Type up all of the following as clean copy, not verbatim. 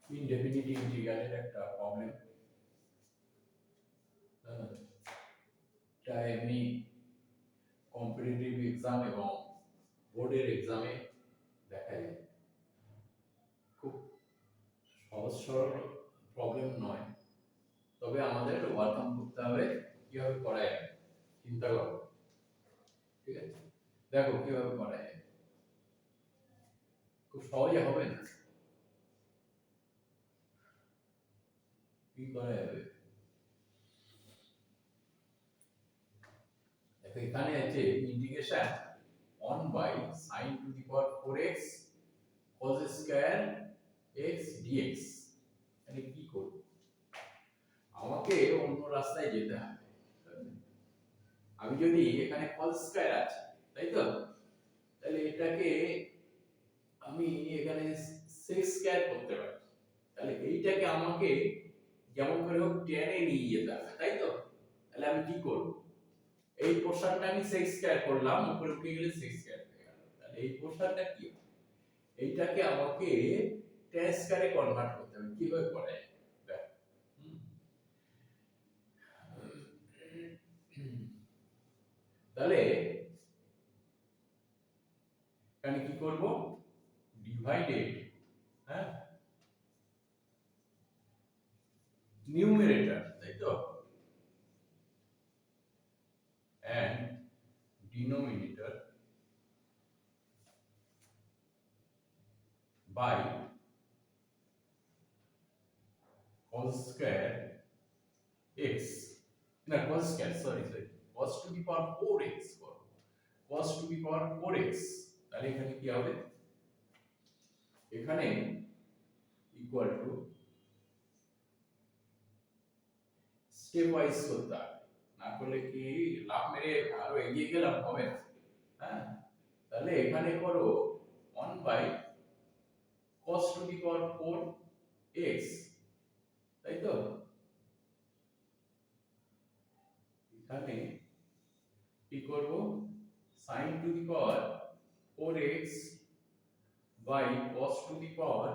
Indefinite ইন্টিগ্রালের একটা problem. এটা এমনি কম্পিটিটিভ এক্সাম এবং বোর্ডের এক্সামে দেখা যায়। খুব সহজ সরল প্রবলেম নয়, তবে আমাদের ওভারকাম করতে হবে। কিভাবে করা যায় চিন্তা করো, ঠিক আছে? দেখো কিভাবে করা যায়, খুব সহজে হবে না। কি করা যাবে, দেখো এখানে আছে integration 1/sin two the power 4x cos square x dx। মানে কি করব, আমাকে অন্য রাস্তায় যেতে হবে। আমি যদি এখানে cos স্কয়ার আছে, তাই তো, তাহলে এটাকে আমি এখানে sec স্কয়ার করতে পারি। তাহলে এইটাকে আমাকে যেমন করে হোক টেনে নিয়ে যেতে হবে, তাই তো। তাহলে আমি কি করব, এই পোরশনটা আমি sec স্কয়ার করলাম, উপরে উঠে গেলে sec স্কয়ার হয়ে গেল। তাহলে এই পোরশনটা কি, এইটাকে আমাকে tan স্কয়ারে কনভার্ট করতে হবে। কিভাবে করে দেখ, তাহলে এখানে কি করব, ডিভাইডেড, হ্যাঁ, নিউমারেটর, তাই তো, and denominator by cos square x, না cos square, sorry cos to the power 4x করব, cos to the power 4x। তাহলে এখানে কি হবে, এখানে ইকুয়াল টু স্টেপ ওয়াইজ করতে হবে, না করলে কি লাভ মেরে আরো এগিয়ে গেলাম হবে না। হ্যাঁ, তাহলে এখানে করো 1 by cos to the power 4x, তাই তো। এখানে কি করব, sin to the power 4x by cos to the power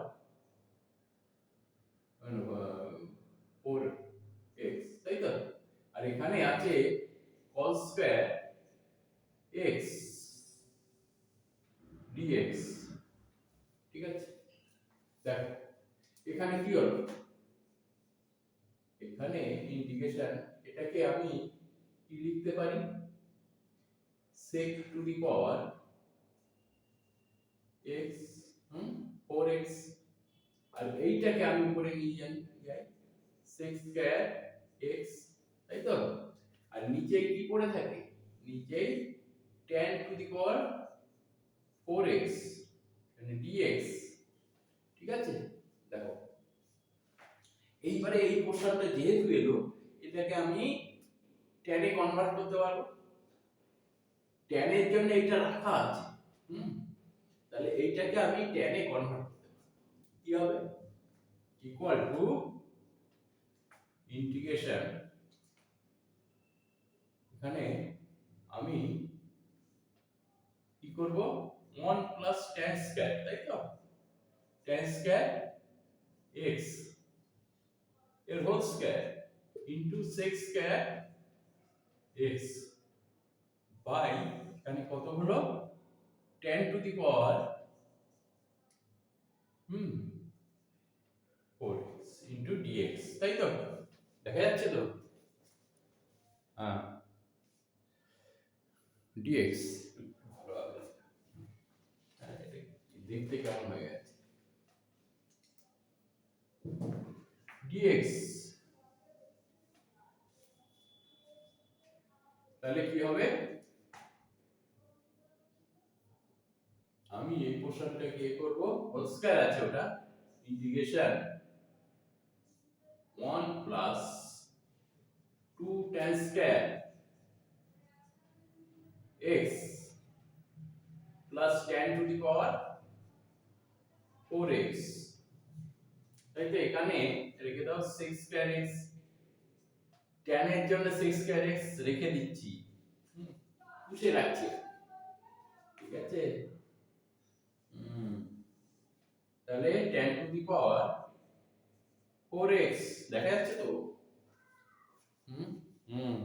4x, তাই তো। আর এখানে আছে cos স্কয়ার x dx, ঠিক আছে। দেখো এখানে কি হলো, এখানে ইন্টিগ্রেশন, এটাকে আমি কি লিখতে পারি, sec two the power x 4x, আর এইটাকে আমি উপরে নিয়ে যাই sec স্কয়ার x, তাই তো। আর নিচে কি পড়ে থাকে, নিচে tan to the power 4x মানে dx, ঠিক আছে। দেখো এইবারে এই পোরশনটা যেহেতু এলো, এটাকে আমি tan এ কনভার্ট করতে পারবো। tan এর জন্য এটা রাখা আছে, তাহলে এইটাকে আমি tan এ কনভার্ট করতে পারবো। কি হবে, ইকুয়াল টু ইন্টিগ্রেশন, এখানে আমি কি করব, 1 প্লাস tan স্কয়ার, তাই তো, tan স্কয়ার x এর whole square into sec square x by, এখানে কত হলো, tan to the power 4x into dx, তাই তো। দেখা যাচ্ছে তো, হ্যাঁ, dx ভালোভাবে, হ্যাঁ, এটা দেখতে কেমন হয়ে গেছে, dx। তাহলে কি হবে, আমি এই পোরশনটাকে কি করব, হোল স্কয়ার আছে ওটা, integration 1 plus 2 tan square x plus tan to the power 4x, তাই তো। এখানে রেখে দাও sec স্কয়ার x, tan এর জন্য sec স্কয়ার x রেখে দিচ্ছি, পুষে রাখছি, ঠিক আছে। তাহলে tan to the power 4x দেখা যাচ্ছে তো হুম হুম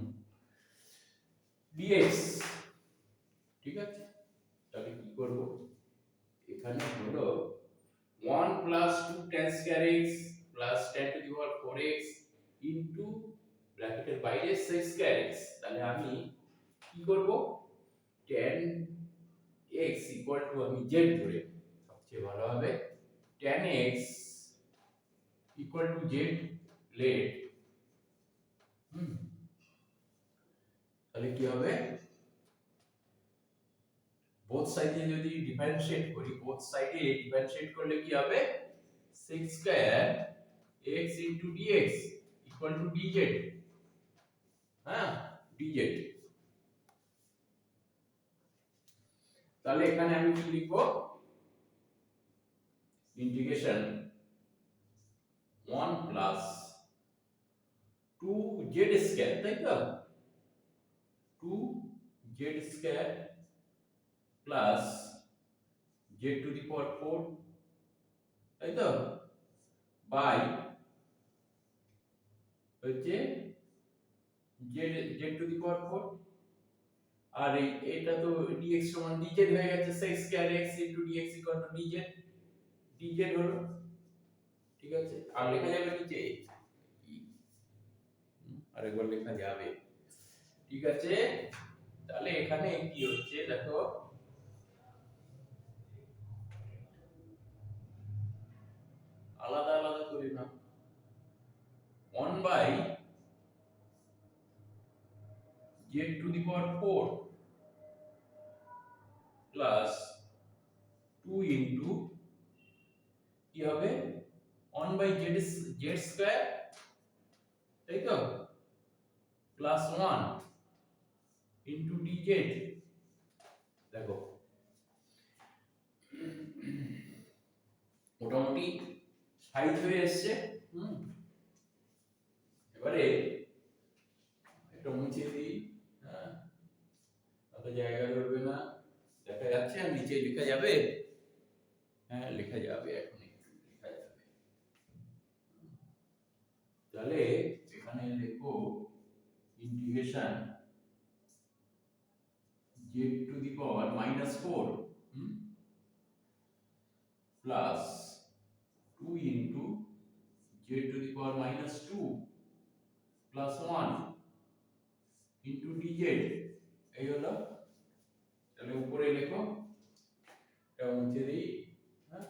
dx ঠিক আছে তাহলে কি করব এখানে হলো 1 plus 2 tan square x plus tan to the power 4x into ব্র্যাকেটের বাইরে sec square x তাহলে আমি কি করব tan x equal to আমি z ধরে সবচেয়ে ভালো হবে tan x equal to z let তাহলে কি হবে বোথ সাইডে যদি ডিফারেন্সিয়েট করি বোথ সাইডে ডিফারেন্সিয়েট করলে কি হবে sec square x into dx equal to dz হ্যাঁ dz তাহলে এখানে আমি কি লিখব ইন্টিগ্রেশন 1 প্লাস 2z স্কয়ার তাই তো 2z square plus z to the power 4 তাই তো বাই হচ্ছে z টু দি পাওয়ার 4 আর এটা তো dx সমান dz হয়ে গেছে sec square x dx dz হলো ঠিক আছে আর লেখা যাবে নিচে আরেকবার লেখা যাবে ঠিক আছে তাহলে এখানে কি হচ্ছে দেখো আলাদা আলাদা করি না 1 by z to the power 4 plus 2 into কি হবে 1 by z স্কয়ার তাই তো প্লাস 1 into dz দেখো মোটামুটি সাইজ হয়ে এসেছে এবারে একটা মুছে দিই হ্যাঁ অত জায়গা ধরবে না দেখা যাচ্ছে আর নিচে লেখা যাবে হ্যাঁ লেখা যাবে এখন একটু লেখা যাবে তাহলে এখানে লেখো integration z to the power -4 plus 2 into z to the power -2 plus 1 into dz এই হলো তাহলে উপরে লেখো এটা মুছে দেই হ্যাঁ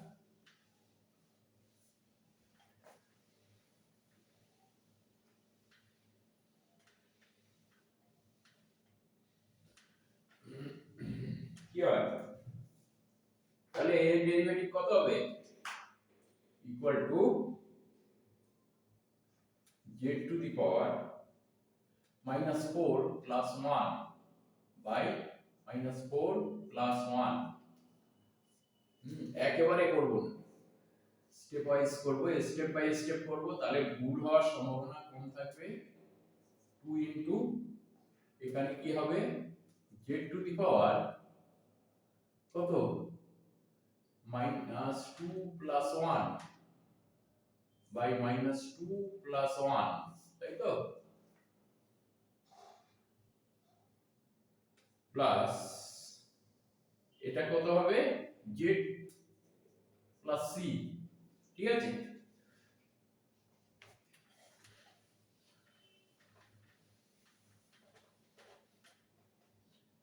কি হয় তাহলে এর ডেরিভেটিভ কত হবে equal to z to the power -4 plus 1 by -4 plus 1 একেবারে করব না স্টেপ ওয়াইজ করব স্টেপ বাই স্টেপ করব তাহলে ভুল হওয়ার সম্ভাবনা কম থাকবে 2 ইনটু এখানে কি হবে z টু দি পাওয়ার কত -2 plus 1 by -2 plus 1 তাই তো প্লাস এটা কত হবে z প্লাস c ঠিক আছে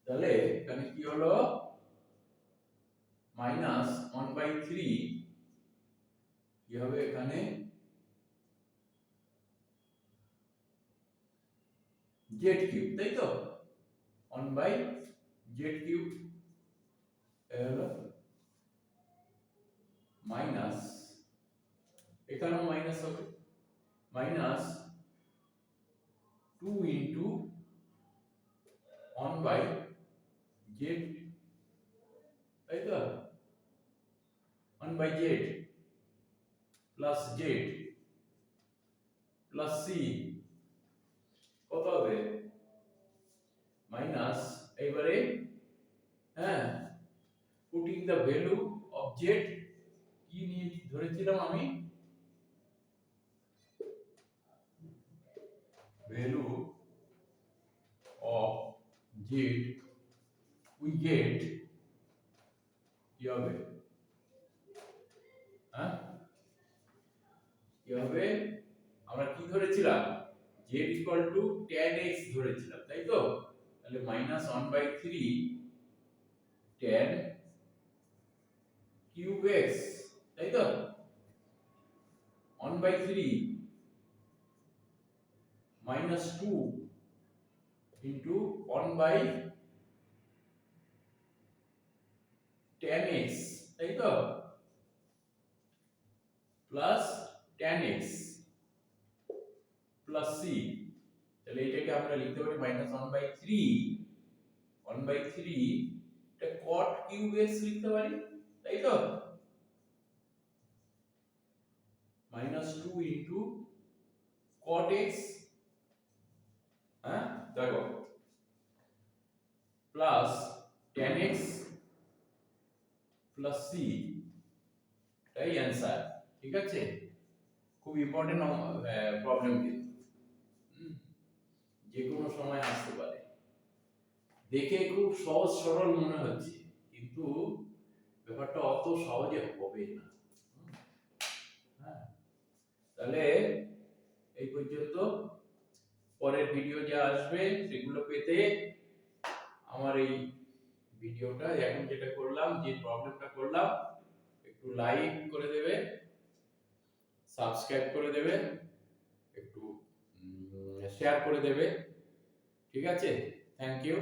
তাহলে এখানে কি হলো -1/3 কি হবে এখানে z কিউব তাই তো 1/z কিউব হলো মাইনাস এখানেও মাইনাস হবে -2 ইনটু 1/z তাই তো 1/z plus z plus c কত হবে মাইনাস এবারে হ্যাঁ putting the value of z কি নিয়ে ধরেছিলাম আমি value of z we get কি হবে, হ্যাঁ কি হবে, আমরা কি ধরেছিলাম z equal to tan x ধরেছিলাম, তাই তো? তাহলে -1/3 tan cube x, তাই তো? 1/3 -2 into 1/tan x, তাই তো? Plus tan x plus c, তাহলে এটাকে আমরা লিখতে পারি -1/3 এটা cot cube x লিখতে পারি, তাই তো? -2 into cot x, হ্যাঁ দেখো, plus tan x plus c, তাই অ্যানসার। ঠিক আছে, খুব ইম্পর্টেন্ট প্রবলেম, কিন্তু যে কোনো সময় আসতে পারে। দেখে খুব সহজ সরল মনে হচ্ছে, কিন্তু ব্যাপারটা অত সহজে হবে না। হ্যাঁ, তাহলে এই পর্যন্ত। পরের ভিডিও যা আসবে সেগুলো পেতে আমার এই ভিডিওটা এখন যেটা করলাম, যে প্রবলেমটা করলাম, একটু লাইক করে দেবে, সাবস্ক্রাইব করে দেবে, একটু শেয়ার করে দেবে। ঠিক আছে, থ্যাংক ইউ।